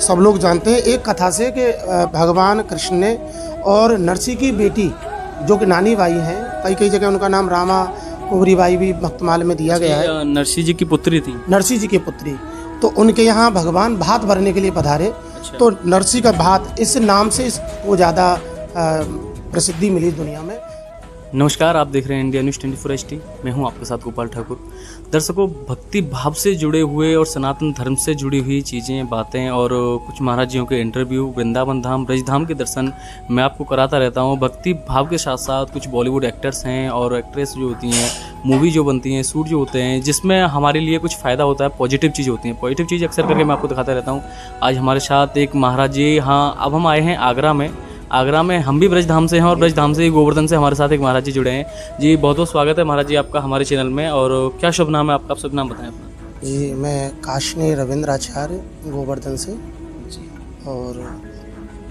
सब लोग जानते हैं एक कथा से कि भगवान कृष्ण ने और नरसी की बेटी जो कि नानी बाई हैं, कई कई जगह उनका नाम रामा कुंवरी बाई भी भक्तमाल में दिया गया है। नरसी जी की पुत्री थी। नरसी जी की पुत्री, तो उनके यहाँ भगवान भात भरने के लिए पधारे। अच्छा। तो नरसी का भात इस नाम से इसको ज़्यादा प्रसिद्धि मिली दुनिया में। नमस्कार, आप देख रहे हैं इंडिया न्यूज़ 24 HD। मैं हूं आपके साथ गोपाल ठाकुर। दर्शकों, भक्ति भाव से जुड़े हुए और सनातन धर्म से जुड़ी हुई चीज़ें, बातें और कुछ महाराज जियों के इंटरव्यू, वृंदावन धाम, ब्रजधाम के दर्शन मैं आपको कराता रहता हूं। भक्ति भाव के साथ साथ कुछ बॉलीवुड एक्टर्स हैं और एक्ट्रेस जो होती हैं, मूवी जो बनती हैं, शूट जो होते हैं, जिसमें हमारे लिए कुछ फ़ायदा होता है, पॉजिटिव चीज़ होती हैं। पॉजिटिव चीज़ अक्सर करके मैं आपको दिखाता रहता हूँ। आज हमारे साथ एक महाराज जी, हाँ, अब हम आए हैं आगरा में हम भी ब्रजधाम से हैं और ब्रजधाम से ही गोवर्धन से हमारे साथ एक महाराज जी जुड़े हैं। जी, बहुत बहुत स्वागत है महाराज जी आपका हमारे चैनल में। और क्या शुभ नाम है आपका? आप शुभ नाम बताएं अपना। जी, मैं काशनी रविंद्र आचार्य गोवर्धन से। जी, और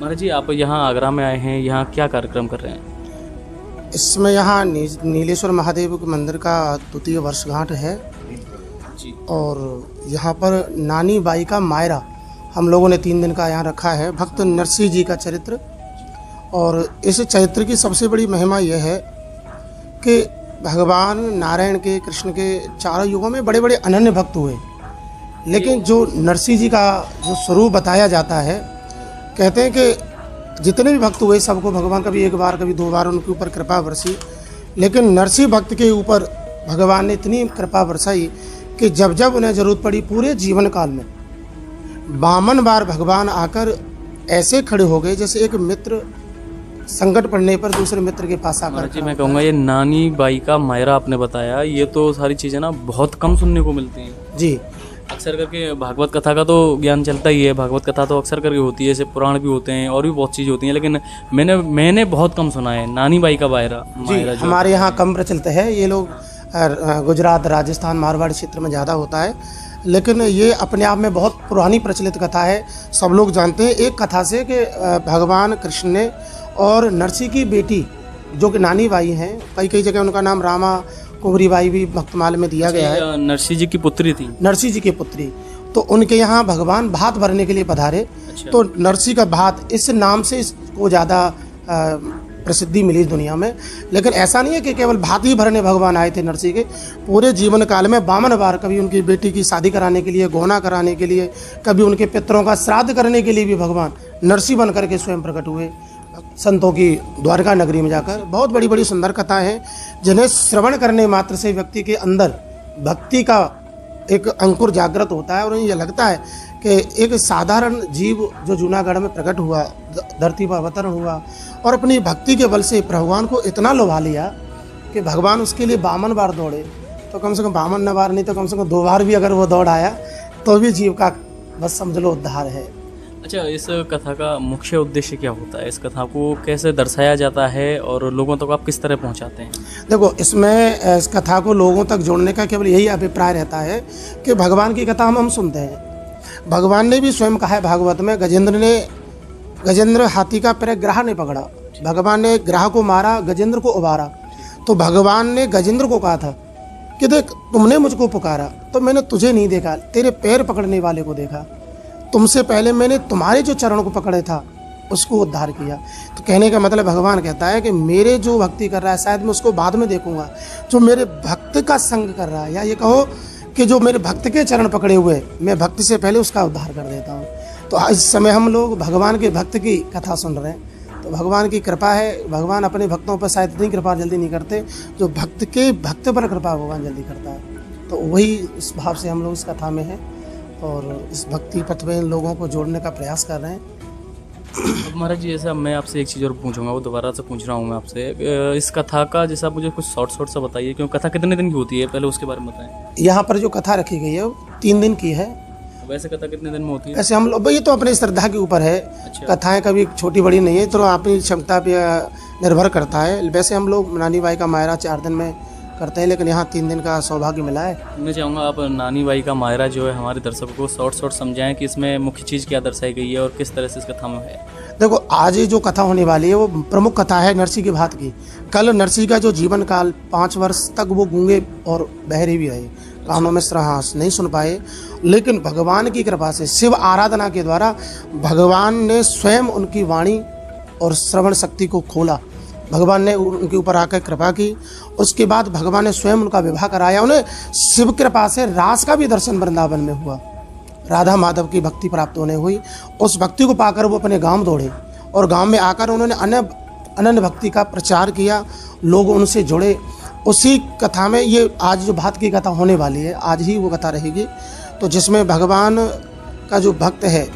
महाराज जी आप यहाँ आगरा में आए हैं, यहाँ क्या कार्यक्रम कर रहे हैं? इसमें यहाँ नीलेश्वर महादेव के मंदिर का द्वितीय वर्षगांठ है। जी। और यहाँ पर नानी बाई का मायरा हम लोगों ने 3 दिन का यहाँ रखा है, भक्त नरसिंह जी का चरित्र। और इस चरित्र की सबसे बड़ी महिमा यह है कि भगवान नारायण के, कृष्ण के चारों युगों में बड़े बड़े अनन्य भक्त हुए, लेकिन जो नरसिंह जी का जो स्वरूप बताया जाता है, कहते हैं कि जितने भी भक्त हुए सबको भगवान कभी 1 बार कभी 2 बार उनके ऊपर कृपा बरसी, लेकिन नरसिंह भक्त के ऊपर भगवान ने इतनी कृपा बरसाई कि जब जब उन्हें जरूरत पड़ी पूरे जीवन काल में 52 बार भगवान आकर ऐसे खड़े हो गए जैसे एक मित्र संकट पड़ने पर दूसरे मित्र के पास आकर। जी, मैं कहूँगा ये नानी बाई का मायरा आपने बताया, ये तो सारी चीज़ें ना बहुत कम सुनने को मिलती हैं। जी, अक्सर करके भागवत कथा का तो ज्ञान चलता ही है, भागवत कथा तो अक्सर करके होती है, जैसे पुराण भी होते हैं और भी बहुत चीज़ होती हैं, लेकिन मैंने बहुत कम सुना है नानी बाई का मायरा। जी, हमारे यहाँ कम प्रचलित है। ये लोग गुजरात, राजस्थान, मारवाड़ क्षेत्र में ज़्यादा होता है, लेकिन ये अपने आप में बहुत पुरानी प्रचलित कथा है। सब लोग जानते हैं एक कथा से कि भगवान कृष्ण ने और नरसी की बेटी जो कि नानी बाई हैं, कई कई जगह उनका नाम रामा कुंवरी बाई भी भक्तमाल में दिया गया है। नरसी जी की पुत्री थी। नरसी जी की पुत्री, तो उनके यहाँ भगवान भात भरने के लिए पधारे। अच्छा। तो नरसी का भात इस नाम से इसको ज़्यादा प्रसिद्धि मिली दुनिया में। लेकिन ऐसा नहीं है कि केवल भात ही भरने भगवान आए थे नरसी के। पूरे जीवन काल में 52 बार, कभी उनकी बेटी की शादी कराने के लिए, गौना कराने के लिए, कभी उनके पितरों का श्राद्ध करने के लिए भी भगवान नरसी बन करके स्वयं प्रकट हुए संतों की द्वारका नगरी में जाकर। बहुत बड़ी बड़ी सुंदर कथाएं हैं जिन्हें श्रवण करने मात्र से व्यक्ति के अंदर भक्ति का एक अंकुर जागृत होता है और उन्हें यह लगता है कि एक साधारण जीव जो जूनागढ़ में प्रकट हुआ, धरती पर अवतरण हुआ और अपनी भक्ति के बल से भगवान को इतना लुभा लिया कि भगवान उसके लिए 52 बार दौड़े। तो कम से कम 52 बार नहीं तो कम से कम 2 बार भी अगर वो दौड़ आया तो भी जीव का बस समझ लो उद्धार है। अच्छा, इस कथा का मुख्य उद्देश्य क्या होता है? इस कथा को कैसे दर्शाया जाता है और लोगों तक आप किस तरह पहुंचाते हैं? देखो, इसमें इस कथा को लोगों तक जोड़ने का केवल यही अभिप्राय रहता है कि भगवान की कथा हम सुनते हैं। भगवान ने भी स्वयं कहा है भागवत में, गजेंद्र हाथी का पैर ग्राह ने पकड़ा, भगवान ने ग्राह को मारा, गजेंद्र को उबारा। तो भगवान ने गजेंद्र को कहा था कि देख, तुमने मुझको पुकारा तो मैंने तुझे नहीं देखा, तेरे पैर पकड़ने वाले को देखा। तुमसे पहले मैंने तुम्हारे जो चरण को पकड़े था उसको उद्धार किया। तो कहने का मतलब भगवान कहता है कि मेरे जो भक्ति कर रहा है शायद मैं उसको बाद में देखूंगा, जो मेरे भक्त का संग कर रहा है, या ये कहो कि जो मेरे भक्त के चरण पकड़े हुए, मैं भक्ति से पहले उसका उद्धार कर देता हूँ। तो इस समय हम लोग भगवान के भक्त की कथा सुन रहे हैं। तो भगवान की कृपा है, भगवान अपने भक्तों पर शायद इतनी कृपा जल्दी नहीं करते, जो भक्त के भक्त पर कृपा भगवान जल्दी करता है। तो वही इस भाव से हम लोग इस कथा में हैं और इस भक्ति पथ में लोगों को जोड़ने का प्रयास कर रहे हैं। महाराज जी, जैसा मैं आपसे एक चीज़ और पूछूंगा, वो दोबारा से पूछ रहा हूँ मैं आपसे, इस कथा का जैसा मुझे कुछ शॉर्ट सा बताइए, क्योंकि कथा कितने दिन की होती है, पहले उसके बारे में बताएं। यहाँ पर जो कथा रखी गई है वो 3 दिन की है। वैसे कथा कितने दिन में होती है? ऐसे हम लोग, ये तो अपनी श्रद्धा के ऊपर है। अच्छा। कथाएं कभी छोटी बड़ी नहीं है, तो अपनी क्षमता पे निर्भर करता है। वैसे हम लोग नानी बाई का मायरा 4 दिन में करते हैं, लेकिन यहाँ 3 दिन का सौभाग्य मिला है। मैं चाहूँगा आप नानी बाई का मायरा जो है हमारे दर्शकों को शॉर्ट समझाएं कि इसमें मुख्य चीज़ क्या दर्शाई गई है और किस तरह से इस कथा में है। देखो आज ये जो कथा होने वाली है वो प्रमुख कथा है नरसिंह के भात की। कल नरसिंह का जो जीवन काल 5 वर्ष तक वो गूंगे और बहरे भी रहे, कानों में श्रास नहीं सुन पाए, लेकिन भगवान की कृपा से शिव आराधना के द्वारा भगवान ने स्वयं उनकी वाणी और श्रवण शक्ति को खोला। भगवान ने उनके ऊपर आकर कृपा की। उसके बाद भगवान ने स्वयं उनका विवाह कराया। उन्हें शिव कृपा से रास का भी दर्शन वृंदावन में हुआ, राधा माधव की भक्ति प्राप्त होने हुई। उस भक्ति को पाकर वो अपने गांव दौड़े और गांव में आकर उन्होंने अनन्य भक्ति का प्रचार किया, लोग उनसे जुड़े। उसी कथा में ये आज जो भात की कथा होने वाली है, आज ही वो कथा रहेगी, तो जिसमें भगवान का जो भक्त है,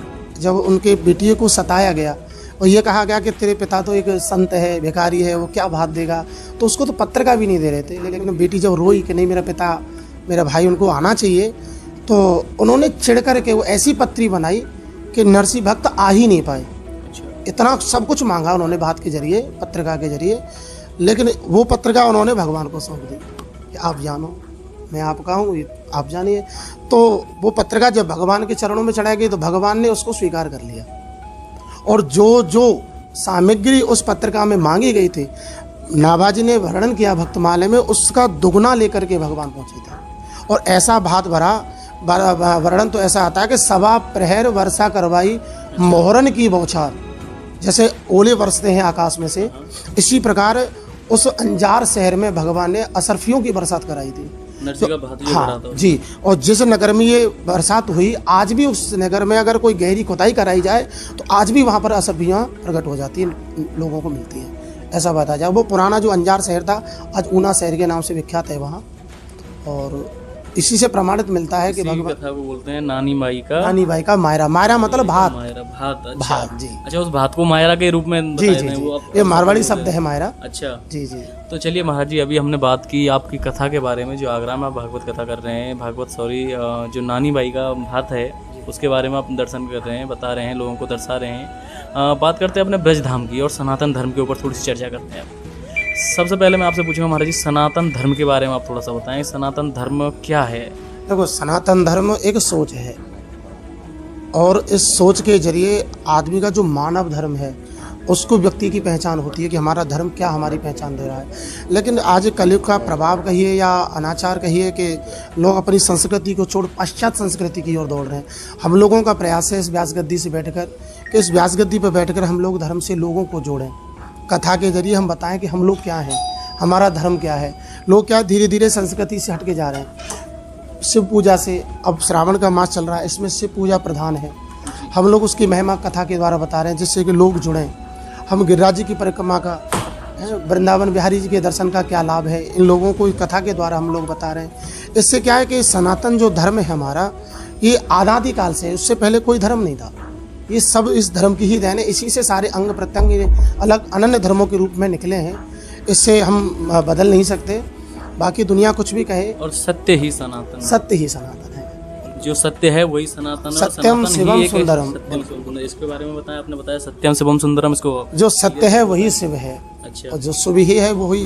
जब उनके बेटियों को सताया गया और ये कहा गया कि तेरे पिता तो एक संत है, भिखारी है, वो क्या भात देगा, तो उसको तो पत्र का भी नहीं दे रहे थे। लेकिन बेटी जब रोई कि नहीं मेरा पिता, मेरा भाई, उनको आना चाहिए, तो उन्होंने चिढ़ कर के वो ऐसी पत्री बनाई कि नरसिंह भक्त आ ही नहीं पाए। इतना सब कुछ मांगा उन्होंने भात के जरिए, पत्रिका के जरिए, लेकिन वो पत्रिका उन्होंने भगवान को सौंप दी कि आप जानो, मैं आपका हूँ, आप जानिए। तो वो पत्रिका जब भगवान के चरणों में चढ़ाई गई तो भगवान ने उसको स्वीकार कर लिया, और जो जो सामग्री उस पत्रिका में मांगी गई थी, नाभाजी ने वर्णन किया भक्तमाले में, उसका दुगना लेकर के भगवान पहुँचे थे। और ऐसा भात भरा वर्णन तो ऐसा आता है कि 1.25 प्रहर वर्षा करवाई मोहरन की बौछार, जैसे ओले बरसते हैं आकाश में से, इसी प्रकार उस अंजार शहर में भगवान ने असरफियों की बरसात कराई थी। नरसिंह का भात जो हाँ जी, और जिस नगर में ये बरसात हुई, आज भी उस नगर में अगर कोई गहरी खुदाई कराई जाए तो आज भी वहाँ पर असरफियाँ प्रकट हो जाती हैं, लोगों को मिलती हैं, ऐसा बताया जाए। वो पुराना जो अंजार शहर था आज ऊना शहर के नाम से विख्यात है वहाँ, और इसी से प्रमाणित मिलता है कि भगवान कथा को बोलते हैं नानी बाई का मायरा। मायरा मतलब भात, भात। अच्छा, भात जी। अच्छा, उस भात को मायरा के रूप में जी बताते जी हैं जी, वो ये मारवाड़ी शब्द है मायरा। अच्छा जी जी। तो चलिए महाराज जी, अभी हमने बात की आपकी कथा के बारे में, जो आगरा में आप भागवत कथा कर रहे हैं, जो नानी बाई का भात है उसके बारे में आप दर्शन कर रहे हैं, बता रहे हैं, लोगों को दर्शा रहे हैं। बात करते हैं अपने ब्रज धाम की और सनातन धर्म के ऊपर थोड़ी सी चर्चा करते हैं। सबसे पहले मैं आपसे पूछूंगा महाराज जी, सनातन धर्म के बारे में आप थोड़ा सा बताएं, सनातन धर्म क्या है? देखो, सनातन धर्म एक सोच है, और इस सोच के जरिए आदमी का जो मानव धर्म है उसको व्यक्ति की पहचान होती है कि हमारा धर्म क्या हमारी पहचान दे रहा है। लेकिन आज कलयुग का प्रभाव कहिए या अनाचार कहिए कि लोग अपनी संस्कृति को छोड़ पाश्चात्य संस्कृति की ओर दौड़ रहे हैं। हम लोगों का प्रयास है इस व्यास गद्दी से बैठकर कि इस व्यास गद्दी पर बैठकर हम लोग धर्म से लोगों को जोड़ें, कथा के जरिए हम बताएं कि हम लोग क्या हैं, हमारा धर्म क्या है। लोग क्या धीरे धीरे संस्कृति से हट के जा रहे हैं। शिव पूजा से, अब श्रावण का मास चल रहा है, इसमें शिव पूजा प्रधान है, हम लोग उसकी महिमा कथा के द्वारा बता रहे हैं जिससे कि लोग जुड़ें। हम गिरिराज जी की परिक्रमा का, वृंदावन बिहारी जी के दर्शन का क्या लाभ है, इन लोगों को कथा के द्वारा हम लोग बता रहे हैं। इससे क्या है कि सनातन जो धर्म है हमारा, ये आदिकाल काल से, उससे पहले कोई धर्म नहीं था, ये सब इस धर्म की ही देन है। इसी से सारे अंग प्रत्यंग अलग अनन्य धर्मों के रूप में निकले हैं, इससे हम बदल नहीं सकते, बाकी दुनिया कुछ भी कहे। और सत्य ही सनातन है, जो सत्य है वही सनातन है। सत्यम शिवम सुंदरम, इसके बारे में बताया, आपने बताया सत्यम शिवम सुंदरम, इसको जो सत्य है वही शिव है। अच्छा, और जो शुभ ही है वही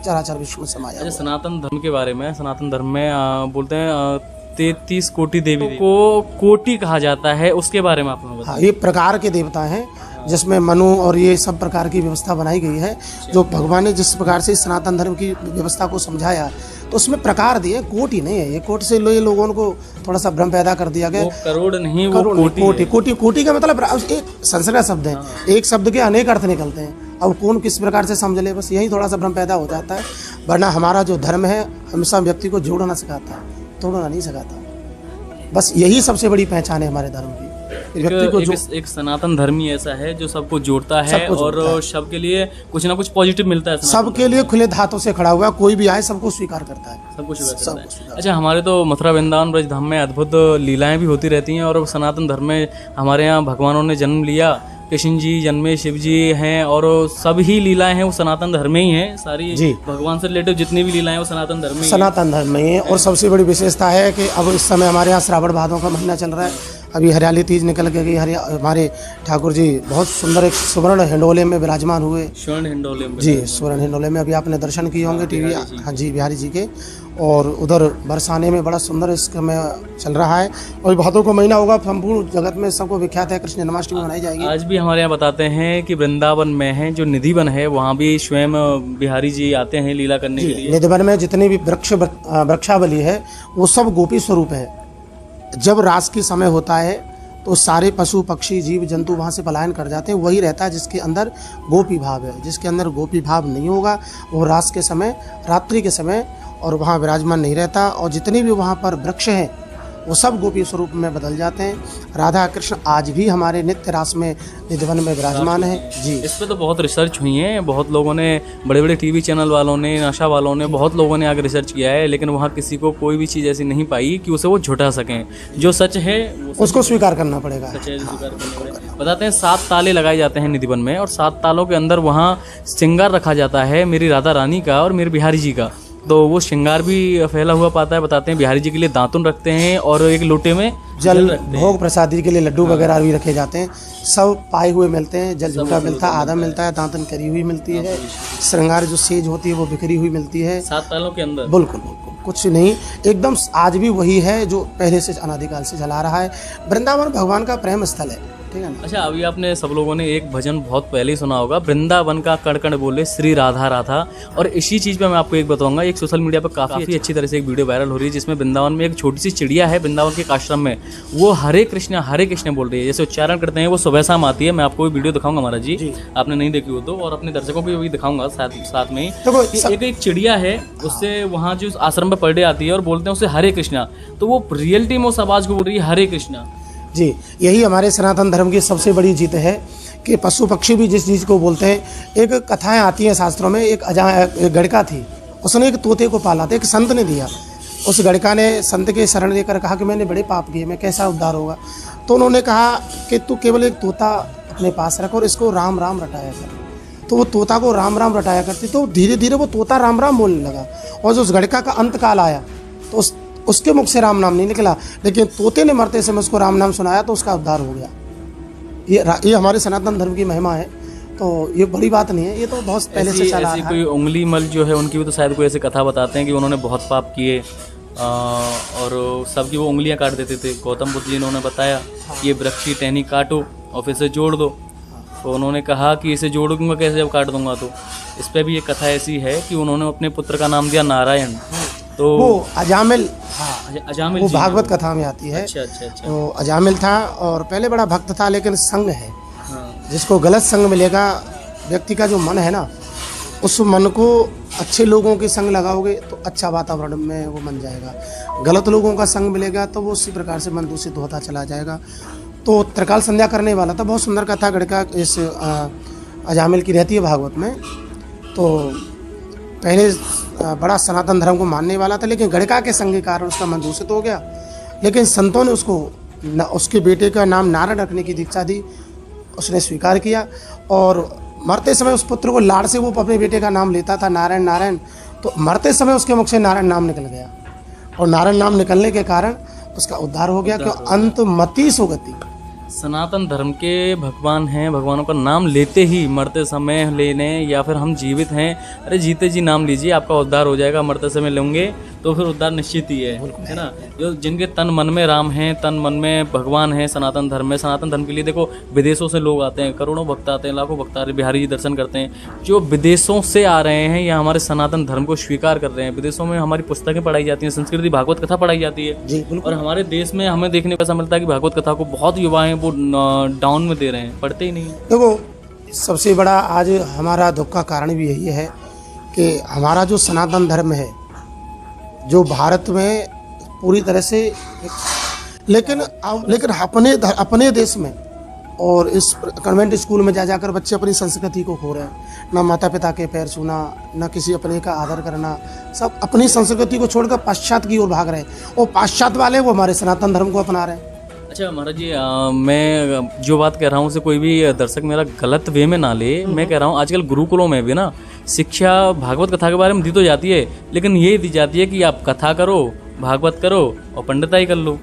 चराचर विश्व में समाया। अच्छा, सनातन धर्म के बारे में, सनातन धर्म में बोलते हैं 33 कोटि देवी को कोटि कहा जाता है, उसके बारे में आपने बताया। हाँ, ये प्रकार के देवता हैं जिसमें मनु और ये सब प्रकार की व्यवस्था बनाई गई है। जो भगवान ने जिस प्रकार से सनातन धर्म की व्यवस्था को समझाया तो उसमें प्रकार दिए, कोटि नहीं है। ये कोटि से लोगों को थोड़ा सा भ्रम पैदा कर दिया गया। करोड़ नहीं, वो कोटि का मतलब एक संस्कृत शब्द है, एक शब्द के अनेक अर्थ निकलते हैं। अब कौन किस प्रकार से समझ ले, बस यही थोड़ा सा भ्रम पैदा हो जाता है। वरना हमारा जो धर्म है हमेशा व्यक्ति को जोड़ना सिखाता है, तोड़ना नहीं सिखाता। बस यही सबसे बड़ी पहचान है हमारे धर्म की। व्यक्ति को एक सनातन धर्मी ऐसा है जो सबको जोड़ता है और सबके लिए कुछ ना कुछ पॉजिटिव मिलता है, सबके लिए खुले हाथों से खड़ा हुआ, कोई भी आए सबको स्वीकार करता है, सबको स्वीकार करता है। अच्छा, हमारे तो मथुरा वृंदावन ब्रज धाम में अद्भुत लीलाएं भी होती रहती हैं, और सनातन धर्म में हमारे यहाँ भगवानों ने जन्म लिया, कृष्ण जी जन्मे, शिव जी हैं, और सभी लीलाएं हैं वो सनातन धर्म में ही हैं। सारी भगवान से रिलेटेड जितनी भी लीलाएं वो सनातन धर्म में ही है। और सबसे बड़ी विशेषता है कि अब इस समय हमारे यहाँ श्रावण भादों का महीना चल रहा है। अभी हरियाली तीज निकल के गई, हमारे ठाकुर जी बहुत सुंदर एक स्वर्ण हिंडोले में विराजमान हुए। स्वर्ण हिंडोले में जी, स्वर्ण हिंडोले में अभी आपने दर्शन किए होंगे टीवी, हाँ जी, बिहारी जी के। और उधर बरसाने में बड़ा सुंदर इस समय चल रहा है, और भादों का महीना होगा, संपूर्ण जगत में सबको विख्यात है, कृष्ण जन्माष्टमी मनाई जाएगी। आज भी हमारे यहाँ बताते हैं कि वृंदावन में है जो निधि वन है, वहाँ भी स्वयं बिहारी जी आते हैं लीला करने के लिए। निधिवन में जितनी भी वृक्षावली है वो सब गोपी स्वरूप है। जब रास की समय होता है तो सारे पशु पक्षी जीव जंतु वहाँ से पलायन कर जाते हैं। वही रहता है जिसके अंदर गोपी भाव है। जिसके अंदर गोपी भाव नहीं होगा वो रास के समय, रात्रि के समय और वहाँ विराजमान नहीं रहता। और जितने भी वहाँ पर वृक्ष हैं वो सब गोपी स्वरूप में बदल जाते हैं। राधा कृष्ण आज भी हमारे नित्य रास में निधिवन में विराजमान है। जी, इस पे तो बहुत रिसर्च हुई है, बहुत लोगों ने, बड़े बड़े टीवी चैनल वालों ने, नशा वालों ने, बहुत लोगों ने आगे रिसर्च किया है, लेकिन वहाँ किसी को कोई भी चीज़ ऐसी नहीं पाई कि उसे वो झुठा सकें। जो सच है उसको स्वीकार करना पड़ेगा। सच है, स्वीकार करना पड़ेगा। बताते हैं 7 ताले लगाए जाते हैं निधिवन में, और 7 तालों के अंदर वहाँ श्रृंगार रखा जाता है मेरी राधा रानी का और मेरे बिहारी जी का। तो वो श्रृंगार भी फैला हुआ पाता है। बताते हैं बिहारी जी के लिए दातुन रखते हैं और एक लोटे में जल भोग प्रसादी के लिए लड्डू वगैरह भी रखे जाते हैं। सब पाए हुए मिलते हैं। जल झूठा मिलता है, आधा मिलता है, दातन करी हुई मिलती है, श्रृंगार जो सेज होती है वो बिखरी हुई मिलती है 7 तालों के अंदर। बिल्कुल बिल्कुल कुछ नहीं, एकदम आज भी वही है जो पहले से अनादिकाल से चला रहा है। वृंदावन भगवान का प्रेम स्थल है, ठीक है ना। अच्छा, अभी आपने सब लोगों ने एक भजन बहुत पहले ही सुना होगा, वृंदावन का कण कण बोले श्री राधा राधा। और इसी चीज़ पे मैं आपको एक बताऊंगा, एक सोशल मीडिया पर काफ़ी अच्छी तरह से एक वीडियो वायरल हो रही है जिसमें वृंदावन में एक छोटी सी चिड़िया है, वृंदावन के एक आश्रम में, वो हरे कृष्ण बोल रही है। जैसे उच्चारण करते हैं वो सुबह शाम आती है। मैं आपको वीडियो दिखाऊंगा महाराज जी, आपने नहीं देखी हो तो, और अपने दर्शकों को भी दिखाऊंगा साथ में ही। एक चिड़िया है, उससे वहाँ जो आश्रम में पर डे आती है और बोलते हैं उसे हरे कृष्णा, तो वो रियलिटी में उस आवाज़ को बोल रही है हरे कृष्णा। जी, यही हमारे सनातन धर्म की सबसे बड़ी जीत है कि पशु पक्षी भी जिस चीज़ को बोलते हैं। एक कथाएं आती हैं शास्त्रों में, एक गड़का थी, उसने एक तोते को पाला था, एक संत ने दिया। उस गड़का ने संत के शरण लेकर कहा कि मैंने बड़े पाप किए, मैं कैसा उद्धार होगा। तो उन्होंने कहा कि तू केवल एक तोता अपने पास रख और इसको राम राम रटाया कर। तो वो तोता को राम राम रटाया करती, तो धीरे धीरे वो तोता राम राम बोलने लगा। और जो उस गड़का का अंत काल आया तो उसके मुख से राम नाम नहीं निकला, लेकिन तोते ने मरते समय उसको राम नाम सुनाया तो उसका उद्धार हो गया। ये हमारे सनातन धर्म की महिमा है, तो ये बड़ी बात नहीं है, ये तो बहुत पहले से चला आ रहा है। कोई उंगली मल जो है उनकी भी तो शायद कोई ऐसी कथा बताते हैं कि उन्होंने बहुत पाप किए और सबकी वो उंगलियां काट देते थे। गौतम बुद्ध जी ने उन्होंने बताया कि ये वृक्ष की टहनी काटो और फिर से जोड़ दो, तो उन्होंने कहा कि इसे जोड़ दूंगा कैसे जब काट दूंगा। तो इस पर भी एक कथा ऐसी है कि उन्होंने अपने पुत्र का नाम दिया नारायण, तो वो अजामिल, अजामिल वो भागवत कथा में आती है। अच्छा। तो अजामिल था और पहले बड़ा भक्त था, लेकिन संग है, हाँ। जिसको गलत संग मिलेगा, व्यक्ति का जो मन है ना, उस मन को अच्छे लोगों के संग लगाओगे तो अच्छा वातावरण में वो बन जाएगा। गलत लोगों का संग मिलेगा तो वो उसी प्रकार से मन दूषित होता चला जाएगा। तो त्रिकाल संध्या करने वाला था, बहुत सुंदर कथा गड़का इस अजामिल की रहती है भागवत में। तो पहले बड़ा सनातन धर्म को मानने वाला था, लेकिन गड़का के संग के कारण उसका मन दूषित हो गया। लेकिन संतों ने उसको उसके बेटे का नाम नारायण रखने की दीक्षा दी, उसने स्वीकार किया। और मरते समय उस पुत्र को लाड़ से वो अपने बेटे का नाम लेता था, नारायण नारायण। तो मरते समय उसके मुख से नारायण नाम निकल गया, और नारायण नाम निकलने के कारण उसका उद्धार हो गया। क्यों? अंत मति सुगति। सनातन धर्म के भगवान हैं, भगवानों का नाम लेते ही मरते समय लेने, या फिर हम जीवित हैं, अरे जीते जी नाम लीजिए आपका उद्धार हो जाएगा। मरते समय लेंगे तो फिर उद्धार निश्चित ही है ना। जो जिनके तन मन में राम हैं, तन मन में भगवान हैं सनातन धर्म में। सनातन धर्म के लिए देखो विदेशों से लोग आते हैं, करोड़ों भक्त आते हैं, लाखों भक्त आ रहे, बिहारी जी दर्शन करते हैं। जो विदेशों से आ रहे हैं या हमारे सनातन धर्म को स्वीकार कर रहे हैं, विदेशों में हमारी पुस्तकें पढ़ाई जाती हैं, संस्कृति भागवत कथा पढ़ाई जाती है, और हमारे देश में हमें देखने को ऐसा मिलता है कि भागवत कथा को बहुत युवा हैं वो डाउन में दे रहे हैं, पढ़ते ही नहीं। देखो सबसे बड़ा आज हमारा दुख का कारण भी यही है कि हमारा जो सनातन धर्म है, जो भारत में पूरी तरह से, लेकिन अपने देश में और इस कन्वेंट स्कूल में जाकर बच्चे अपनी संस्कृति को खो रहे हैं। ना माता पिता के पैर छूना, ना किसी अपने का आदर करना, सब अपनी संस्कृति को छोड़कर पाश्चात्य की ओर भाग रहे हैं। और पाश्चात्य वाले वो हमारे सनातन धर्म को अपना रहे हैं। अच्छा महाराज जी, मैं जो बात कह रहा हूँ उसे कोई भी दर्शक मेरा गलत वे में ना ले। मैं कह रहा हूँ आजकल गुरुकुलों में भी ना शिक्षा भागवत कथा के बारे में दी तो जाती है, लेकिन ये दी जाती है कि आप कथा करो, भागवत करो और पंडिताई कर लो।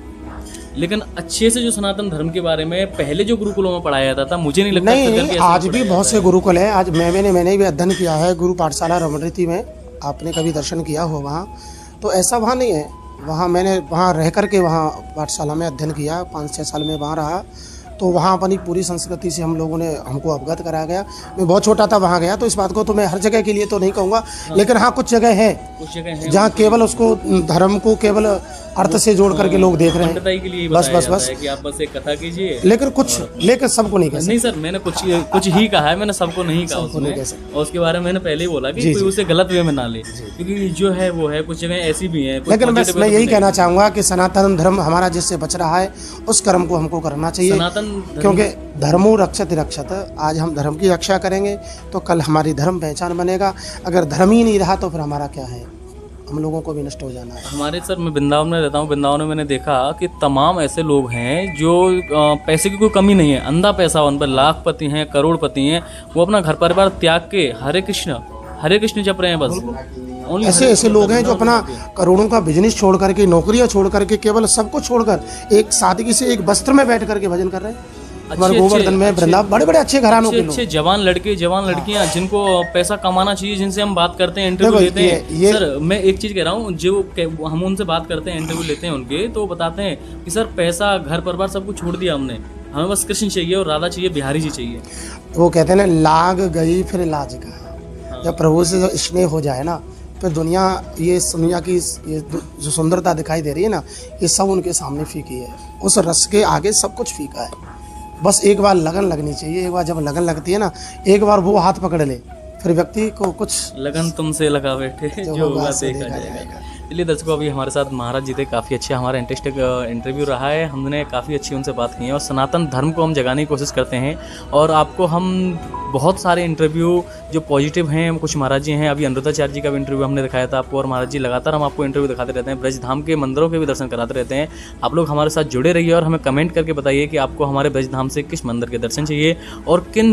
लेकिन अच्छे से जो सनातन धर्म के बारे में पहले जो गुरुकुलों में पढ़ाया जाता था, मुझे नहीं लगता नहीं कि नहीं, ऐसा आज भी पढ़ाया बहुत जाता से है। गुरुकुल है। आज मैंने भी अध्ययन किया है गुरु पाठशाला रमणीति में। आपने कभी दर्शन किया हो वहाँ? तो ऐसा वहाँ नहीं है। वहाँ मैंने वहाँ रह कर के वहाँ पाठशाला में अध्ययन किया, 5-6 साल में वहाँ रहा। तो वहाँ अपनी पूरी संस्कृति से हमको अवगत कराया गया। मैं बहुत छोटा था वहाँ गया, तो इस बात को तो मैं हर जगह के लिए तो नहीं कहूँगा, लेकिन हाँ कुछ जगह है कुछ जगह है जहाँ केवल उसको धर्म को केवल अर्थ से जोड़ करके लोग देख रहे हैं। पंडिताई के लिए ही बस बताया बस जाता बस है कि आप बस एक कथा कीजिए। लेकिन सबको नहीं कह सकते। नहीं सर, मैंने कुछ ही कहा है, मैंने सबको नहीं कहा सबको नहीं कह उसमें। और उसके बारे में मैंने पहले ही बोला कि कोई उसे गलत वे में ना ले, क्योंकि जो है वो है, कुछ जगह ऐसी भी है। लेकिन बस मैं यही कहना चाहूँगा कि सनातन धर्म हमारा जिससे बच रहा है उस कर्म को हमको करना चाहिए, सनातन क्योंकि धर्मो रक्षत रक्षत। आज हम धर्म की रक्षा करेंगे तो कल हमारी धर्म पहचान बनेगा। अगर धर्म ही नहीं रहा तो फिर हमारा क्या है? हम लोगों को भी नष्ट हो जाना है। हमारे सर, मैं वृंदावन में रहता हूँ। वृंदावन में मैंने देखा कि तमाम ऐसे लोग हैं जो पैसे की कोई कमी नहीं है, अंधा पैसा उन पर, लाखपति हैं, करोड़पति हैं, वो अपना घर परिवार त्याग के हरे कृष्ण जप रहे हैं बस। Only ऐसे लोग हैं जो अपना करोड़ों का बिजनेस छोड़ करके, नौकरियां छोड़ करके, केवल सब कुछ छोड़कर एक सादगी से एक वस्त्र में बैठ करके भजन कर रहे हैं। हमारे गोवर्धन में वृंदावन बड़े बड़े अच्छे घरानों के लोग, अच्छे जवान लड़के जवान लड़कियां जिनको पैसा कमाना चाहिए, जिनसे हम बात करते हैं, इंटरव्यू लेते हैं। सर मैं एक चीज कह रहा हूँ, जो हम उनसे बात करते हैं, इंटरव्यू लेते हैं उनके, तो बताते हैं कि सर पैसा, घर परिवार सब कुछ छोड़ दिया हमने, हमें बस कृष्ण चाहिए और राधा चाहिए, बिहारी जी चाहिए। वो कहते हैं ना, लाग गई फिर लाज का। जब प्रभु से जो स्नेह हो जाए ना, फिर दुनिया की ये जो सुंदरता दिखाई दे रही है ना, ये सब उनके सामने फीकी है। उस रस के आगे सब कुछ फीका है। बस एक बार लगन लगनी चाहिए। एक बार जब लगन लगती है ना, एक बार वो हाथ पकड़ ले, फिर व्यक्ति को कुछ लगन तुमसे लगा बैठे जो होगा देखा जाएगा। चलिए दर्शकों, अभी हमारे साथ महाराज जी थे, काफ़ी अच्छा हमारा इंटरेस्टिंग इंटरव्यू रहा है। हमने काफ़ी अच्छी उनसे बात की है और सनातन धर्म को हम जगाने की कोशिश करते हैं। और आपको हम बहुत सारे इंटरव्यू जो पॉजिटिव हैं, कुछ महाराज जी हैं, अभी अनुरुद्धाचार्य जी का भी इंटरव्यू हमने दिखाया था आपको, और महाराज जी लगातार हम आपको इंटरव्यू दिखाते रहते हैं, ब्रज धाम के मंदिरों के भी दर्शन कराते रहते हैं। आप लोग हमारे साथ जुड़े रहिए और हमें कमेंट करके बताइए कि आपको हमारे ब्रज धाम से किस मंदिर के दर्शन चाहिए और किन